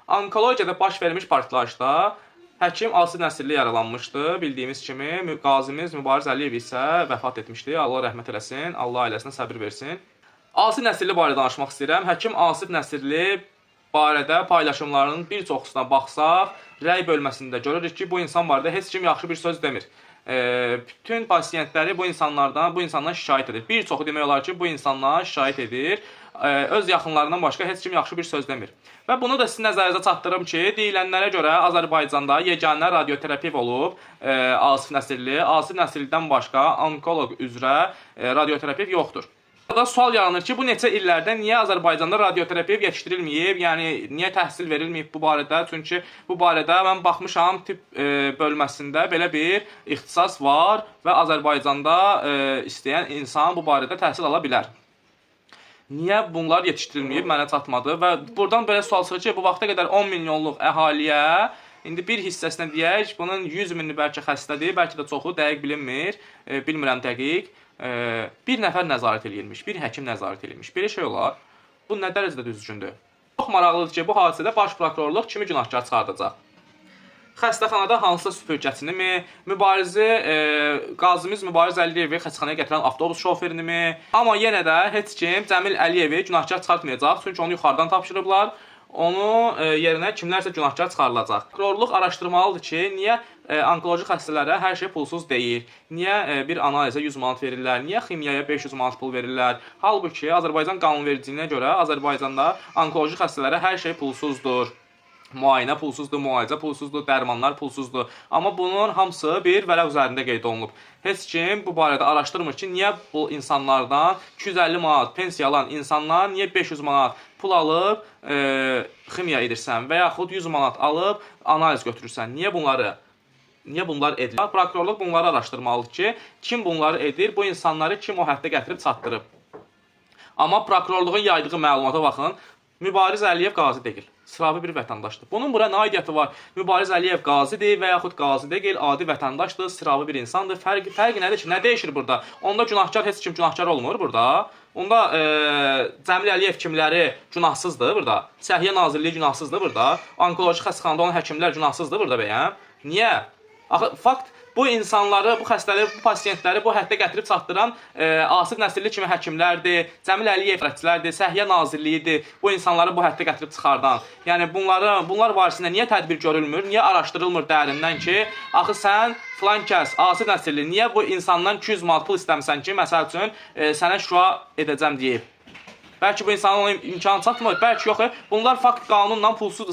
Onkologiyada baş vermiş partlayışda həkim Asif Nəsirli yaralanmışdı. Bildiyimiz kimi qazimiz Mübariz Əliyev isə vəfat etmişdi. Allah rəhmət eləsin, Allah ailəsinə səbir versin. Asif Nəsirli barədə danışmaq istəyirəm. Həkim Asif Nəsirli barədə paylaşımlarının bir çoxusuna baxsaq, rəy bölməsində görürük ki, bu insan barədə heç kim yaxşı bir söz demir. Bütün pasiyentləri bu insandan şikayət edir. Bir çoxu demək olar ki, bu insandan şikayət edir. Öz yaxınlarından başqa heç kim yaxşı bir söz demir. Və bunu da sizin nəzərinizə çatdırım ki, deyilənlərə görə Azərbaycanda yeganə radioterapevt olub Asif Nəsirli. Asif Nəsirlidən başqa onkoloq üzrə radioterapevt yoxdur. Burada sual yaranır ki, bu neçə illərdə niyə Azərbaycanda radioterapevt yetişdirilməyib, yəni niyə təhsil verilməyib bu barədə? Çünki bu barədə mən baxmışam, tibb bölməsində belə bir ixtisas var və Azərbaycanda istəyən insan bu barədə təhsil ala bilər. Niyə bunlar yetişdirilməyib, mənə çatmadı və buradan belə sual çıxır ki, bu vaxta qədər 10 milyonluq əhaliyə indi bir hissəsinə deyək, bunun 100 minli bəlkə xəstədir, bəlkə də çoxu dəqiq bilinmir, bilmirəm dəqiq. Bir nəfər nəzarət edilmiş, bir həkim nəzarət edilmiş. Belə şey olar. Bu nə dərəcədə düzgündür? Çox maraqlıdır ki, bu hadisədə baş prokurorluq kimi günahkar çıxardacaq? Xəstəxanada hansısa süpürgəçinimi, qazimiz Mübariz Əliyevi xəstəxanaya gətirən avtobus şoferinimi? Amma yenə də heç kim Cəmil Əliyevi günahkar çıxartmayacaq, çünki onu yuxarıdan tapşırıblar. Onu yerinə kimlərsə günahkar çıxarılacaq. Prokurorluq araşdırmalıdır ki, niyə onkoloji xəstələrə hər şey pulsuz deyil? Niyə bir analizə 100 manat verirlər? Niyə ximiyaya 500 manat pul verirlər? Halbuki Azərbaycan qanunvericiliyinə görə Azərbaycanda onkoloji xəstələrə hər şey pulsuzdur. Müayinə pulsuzdur, müalicə pulsuzdur, dərmanlar pulsuzdur. Amma bunun hamısı bir vərəq üzərində qeyd olunub. Heç kim bu barədə araşdırmır ki, niyə bu insanlardan 250 manat pensiya alan insanlar niyə 500 manat pul alıb ximiya edirsən və yaxud 100 manat alıb analiz götürürsən? Niyə bunlar edilir? Prokurorluq bunları araşdırmalıdır ki, kim bunları edir, bu insanları kim o həddə gətirib çatdırıb. Amma prokurorluğun yaydığı məlumata baxın, Mübariz Əliyev qazi deyil, sıravi bir vətəndaşdır. Bunun bura nə aidiyyəti var? Mübariz Əliyev qazidir və yaxud qazi deyil, adi vətəndaşdır, sıravi bir insandır. Fərqi nədir ki? Nə dəyişir burada? Onda günahkar heç kim günahkar olmur burada. Onda Cəmil Əliyev kimləri günahsızdır burada. Səhiyyə Nazirliyi günahsızdır burada. Onkoloji xəstəxanada olan həkimlər günahsızdır burada bəyəm. Niyə? Axı fakt bu insanları, bu xəstələri, bu pasiyentləri bu həddə gətirib çatdıran Asif Nəsirli kimi həkimlərdir, Cəmil Əliyev rəhbərlərdir, Səhiyyə Nazirliyidir. Bu insanları bu həddə gətirib çıxardan. Yəni bunlar barəsində niyə tədbir görülmür? Niyə araşdırılmır dərindən ki, axı sən filan kəs, Asif Nəsirli, niyə bu insandan 200 manat pul istəmisən ki, məsəl üçün sənə şüa edəcəm deyib. Bəlkə bu insanın imkanı çatmır, bəlkə yox. Bunlar fakt qanunla pulsuzdur.